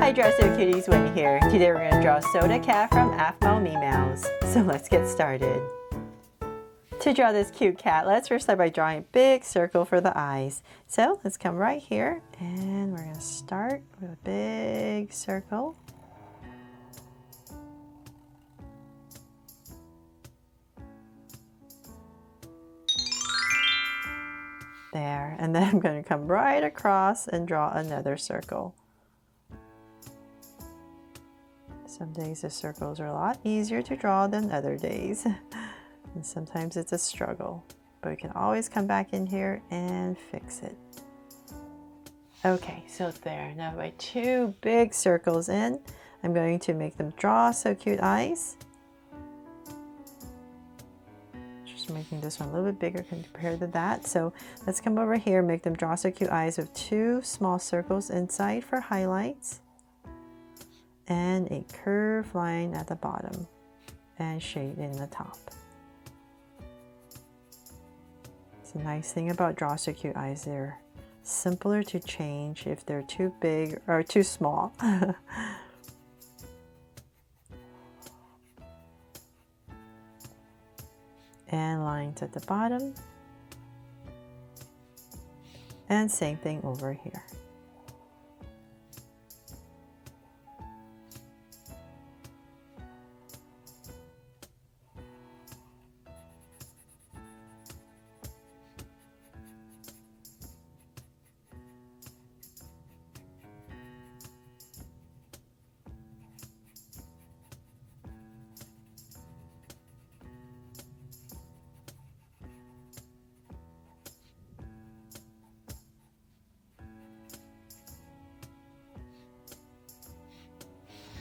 Hi Dress Up Cuties, Winnie here. Today we're going to draw Soda Cat from Aphmau Meemeows. So let's get started. To draw this cute cat, let's first start by drawing a big circle for the eyes. So let's come right here and we're going to start with a big circle. There, and then I'm going to come right across and draw another circle. Some days the circles are a lot easier to draw than other days. And sometimes it's a struggle, but we can always come back in here and fix it. Okay, so there. Now my two big circles in, I'm going to make them draw so cute eyes. Just making this one a little bit bigger compared to that. So let's come over here, make them draw so cute eyes with two small circles inside for highlights. And a curved line at the bottom and shade in the top. It's a nice thing about draw so cute eyes, they're simpler to change if they're too big or too small. And lines at the bottom, and same thing over here.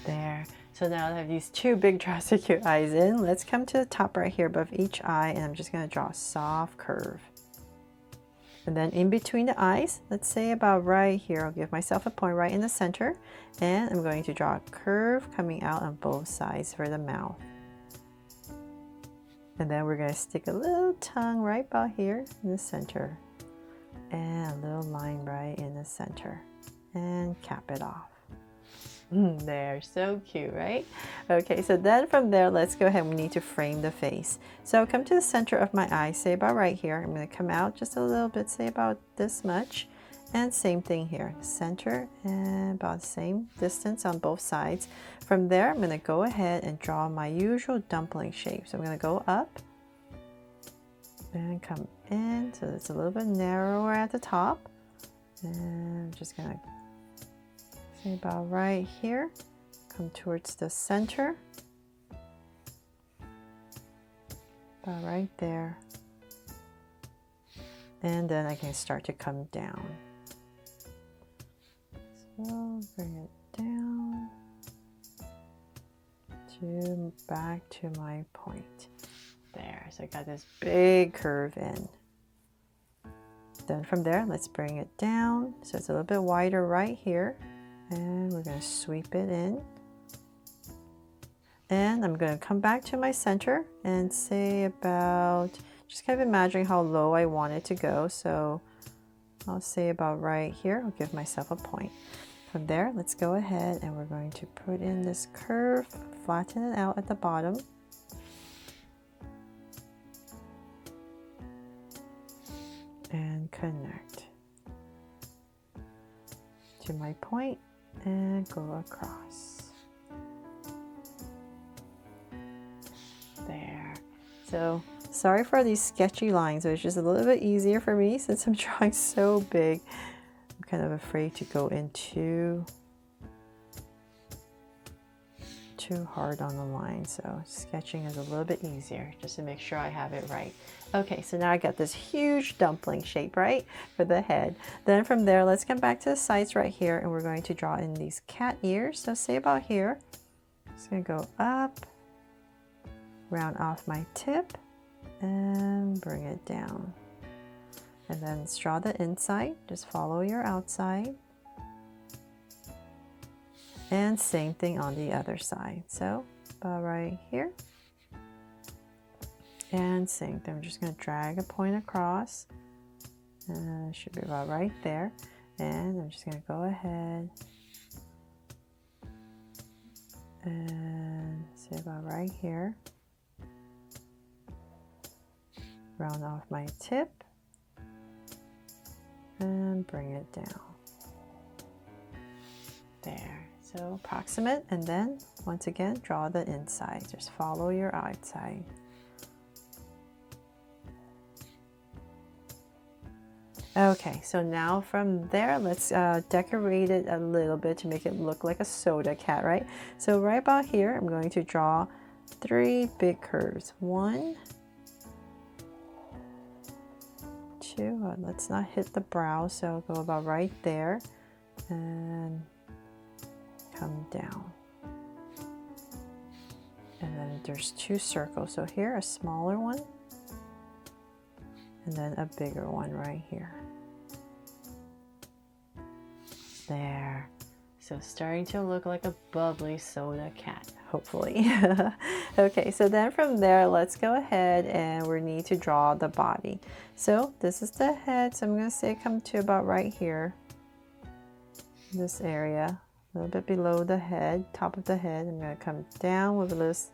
There. So now that I have these two big draw so cute eyes in, let's come to the top right here above each eye, and I'm just going to draw a soft curve. And then in between the eyes, let's say about right here, I'll give myself a point right in the center, and I'm going to draw a curve coming out on both sides for the mouth. And then we're going to stick a little tongue right about here in the center, and a little line right in the center, and cap it off. They're so cute, right? Okay, so then from there, let's go ahead. We need to frame the face. So come to the center of my eye, say about right here. I'm going to come out just a little bit, say about this much. And same thing here, center and about the same distance on both sides. From there, I'm going to go ahead and draw my usual dumpling shape. So I'm going to go up and come in. So it's a little bit narrower at the top. And I'm just going to about right here, come towards the center, about right there, and then I can start to come down. So bring it down to back to my point. There, so I got this big curve in. Then from there, let's bring it down so it's a little bit wider right here. And we're going to sweep it in. And I'm going to come back to my center and say about, just kind of imagining how low I want it to go. So I'll say about right here. I'll give myself a point. From there, let's go ahead and we're going to put in this curve, flatten it out at the bottom. And connect to my point. And go across. There. So sorry for these sketchy lines. It's just a little bit easier for me since I'm drawing so big. I'm kind of afraid to go in too hard on the line. So sketching is a little bit easier just to make sure I have it right. Okay, so now I got this huge dumpling shape, right, for the head. Then from there, let's come back to the sides right here, and we're going to draw in these cat ears. So say about here, just gonna go up, round off my tip, and bring it down. And then let's draw the inside, just follow your outside. And same thing on the other side. So about right here. And same thing, I'm just going to drag a point across. And it should be about right there. And I'm just going to go ahead And say about right here. Round off my tip and bring it down. There, so approximate, and then once again draw the inside. Just follow your outside. Okay, so now from there, let's decorate it a little bit to make it look like a soda cat, right? So right about here, I'm going to draw 3 big curves. 1, 2, let's not hit the brow, so go about right there and come down. And then there's 2 circles. So here, a smaller one, and then a bigger one right here. There. So starting to look like a bubbly soda cat, hopefully. Okay, so then from there, let's go ahead and we need to draw the body. So this is the head. So I'm going to say come to about right here. This area, a little bit below the head, top of the head. I'm going to come down with this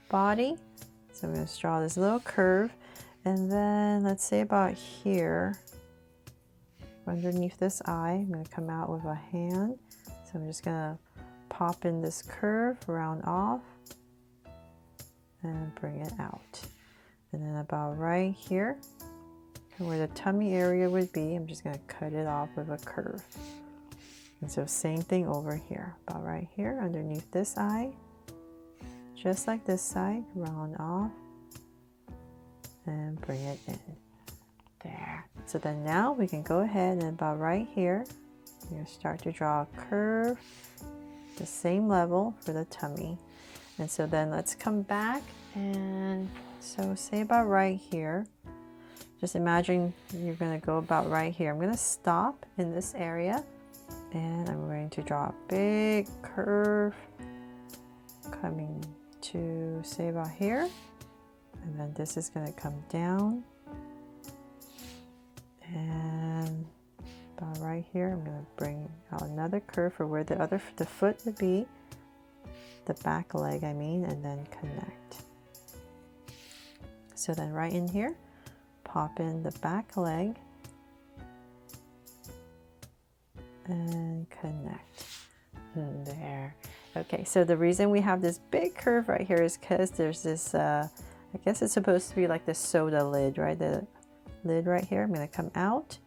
body. So I'm going to draw this little curve. And then let's say about here, underneath this eye, I'm going to come out with a hand. So I'm just going to pop in this curve, round off, and bring it out. And then about right here, where the tummy area would be, I'm just going to cut it off with a curve. And so same thing over here, about right here, underneath this eye, just like this side, round off, and bring it in. There. So then now we can go ahead and about right here, you're going to start to draw a curve, the same level for the tummy. And so then let's come back, and so say about right here. Just imagine you're going to go about right here. I'm going to stop in this area, and I'm going to draw a big curve coming to say about here. And then this is going to come down. And about right here, I'm going to bring out another curve for where the foot would be, the back leg, I mean, and then connect. So then right in here, pop in the back leg and connect. There. Okay, so the reason we have this big curve right here is because there's this, I guess it's supposed to be like the soda lid, right? The lid right here. I'm going to come out.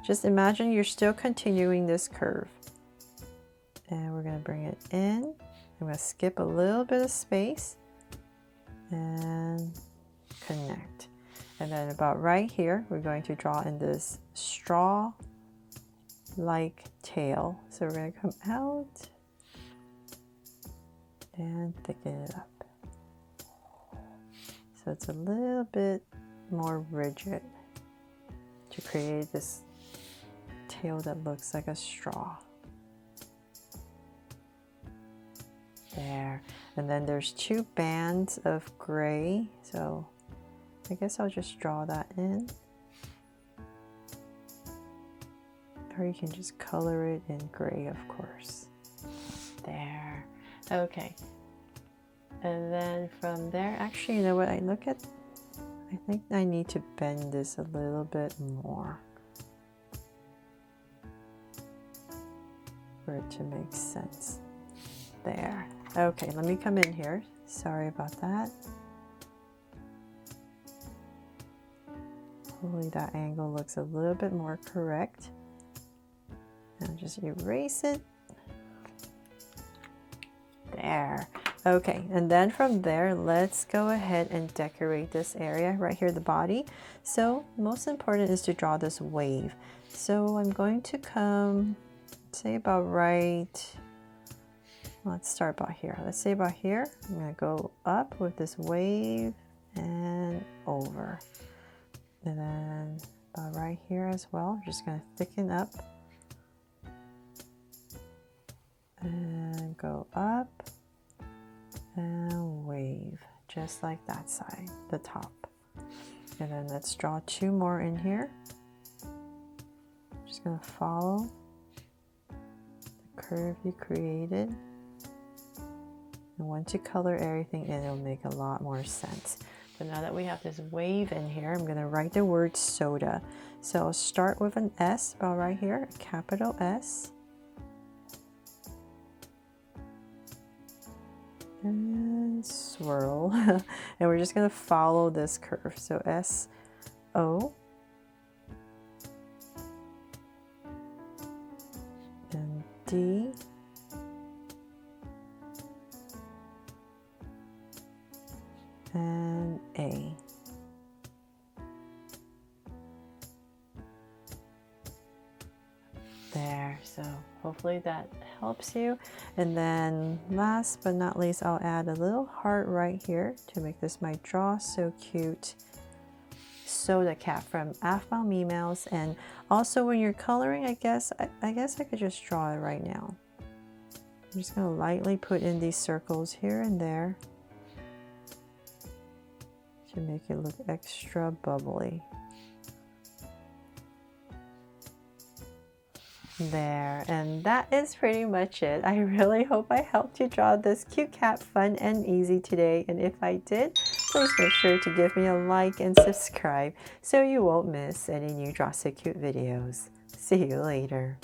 Just imagine you're still continuing this curve. And we're going to bring it in. I'm going to skip a little bit of space and connect. And then about right here, we're going to draw in this straw-like tail. So we're going to come out and thicken it up. So it's a little bit more rigid to create this tail that looks like a straw. There. And then there's 2 bands of gray. So I guess I'll just draw that in. Or you can just color it in gray, of course. There. Okay. And then from there, actually, you know what? I think I need to bend this a little bit more for it to make sense. There. Okay, let me come in here. Sorry about that. Hopefully that angle looks a little bit more correct. And just erase it. There. Okay, and then from there, let's go ahead and decorate this area right here, the body. So most important is to draw this wave. So I'm going to come, say about right, let's start about here. Let's say about here. I'm going to go up with this wave and over. And then about right here as well. I'm just going to thicken up and go up and wave, just like that side, the top. And then let's draw 2 more in here. Just going to follow the curve you created And once you color everything in, it'll make a lot more sense. So now that we have this wave in here, I'm going to write the word soda. So I'll start with an S about right here, a capital S. And swirl. And we're just going to follow this curve. So S-O. And D. And A. There, so hopefully that helps you. And then last but not least, I'll add a little heart right here to make this my Draw So Cute soda cat from Aphmau Meemeows. And also when you're coloring, I guess I could just draw it right now. I'm just going to lightly put in these circles here and there to make it look extra bubbly. There, and that is pretty much it. I really hope I helped you draw this cute cat fun and easy today. And if I did, please make sure to give me a like and subscribe so you won't miss any new Draw So Cute videos. See you later.